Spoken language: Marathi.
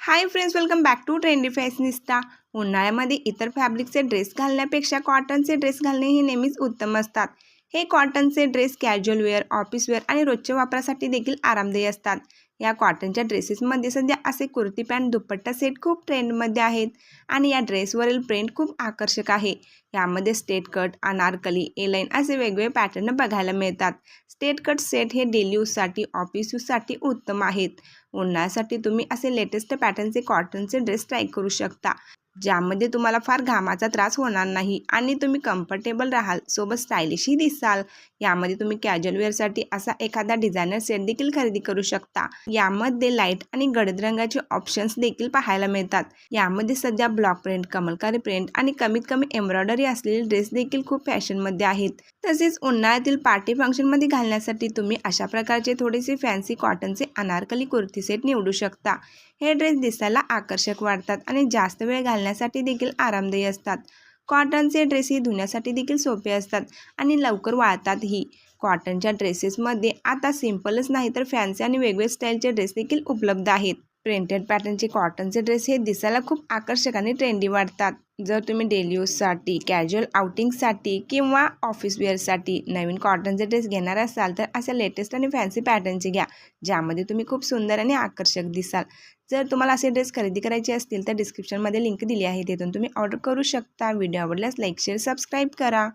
High friends, welcome back to trendy fashionista. उन्हाळ्यामध्ये इतर फॅब्रिकचे ड्रेस घालण्यापेक्षा कॉटनचे ड्रेस घालणे हे नेहमीच उत्तम असतात। हे कॉटनचे dress casual wear, office wear आणि रोजच्या वापरासाठी देखील आरामदायी असतात। या कॉटनच्या ड्रेसेसमध्ये सध्या असे कुर्ती पॅन्ट दुपट्टा सेट खूप ट्रेंडमध्ये आहेत आणि या ड्रेसवरील प्रिंट खूप आकर्षक आहे। यामध्ये स्ट्रेट कट, अनारकली, ए लाईन असे वेगवेगळे पॅटर्न बघायला मिळतात। स्ट्रेट कट सेट हे डेली यूजसाठी, ऑफिस यूजसाठी उत्तम आहेत। उन्हाळ्यासाठी तुम्ही असे लेटेस्ट पॅटर्नचे कॉटनचे ड्रेस ट्राय करू शकता, ज्यामध्ये तुम्हाला फार घामाचा त्रास होणार नाही आणि तुम्ही कम्फर्टेबल राहाल, सोबत स्टायलिशही दिसाल। यामध्ये तुम्ही कॅज्युअल वेअरसाठी असा एखादा डिझायनर सेट देखील खरेदी करू शकता। यामध्ये लाईट आणि गडद रंगाचे ऑप्शन्स देखील पाहायला मिळतात। यामध्ये सध्या ब्लॉक प्रिंट, कमलकारी प्रिंट आणि कमीत कमी एम्ब्रॉयडरी असलेले ड्रेस देखील खूप फॅशनमध्ये आहेत। तसेच उन्हाळ्यातील पार्टी फंक्शनमध्ये घालण्यासाठी तुम्ही अशा प्रकारचे थोडेसे फॅन्सी कॉटनचे अनारकली कुर्ती सेट निवडू शकता। हे ड्रेस दिसायला आकर्षक वाटतात आणि जास्त वेळ घालण्यासाठी देखील आरामदायी असतात। कॉटनचे ड्रेस ही धुण्यासाठी देखील सोपे असतात आणि लवकर वाळतातही। कॉटनच्या ड्रेसेसमध्ये आता सिंपलच नाही तर फॅन्सी आणि वेगवेगळे स्टाईलचे ड्रेस देखील उपलब्ध आहेत। प्रिंटेड पॅटर्नचे कॉटनचे ड्रेस हे दिसायला खूप आकर्षक आणि ट्रेंडी वाटतात। जर तुम्ही डेली यूजसाठी, कॅज्युअल आउटिंगसाठी किंवा ऑफिस वेअरसाठी नवीन कॉटनचे ड्रेस घेणार असाल तर अशा लेटेस्ट आणि फॅन्सी पॅटर्नचे घ्या, ज्यामध्ये तुम्ही खूप सुंदर आणि आकर्षक दिसाल। जर तुम्हाला असे ड्रेस खरेदी करायचे असतील तर डिस्क्रिप्शनमध्ये लिंक दिली आहे, तिथून तुम्ही ऑर्डर करू शकता। व्हिडिओ आवडल्यास लाईक, शेअर, सबस्क्राईब करा।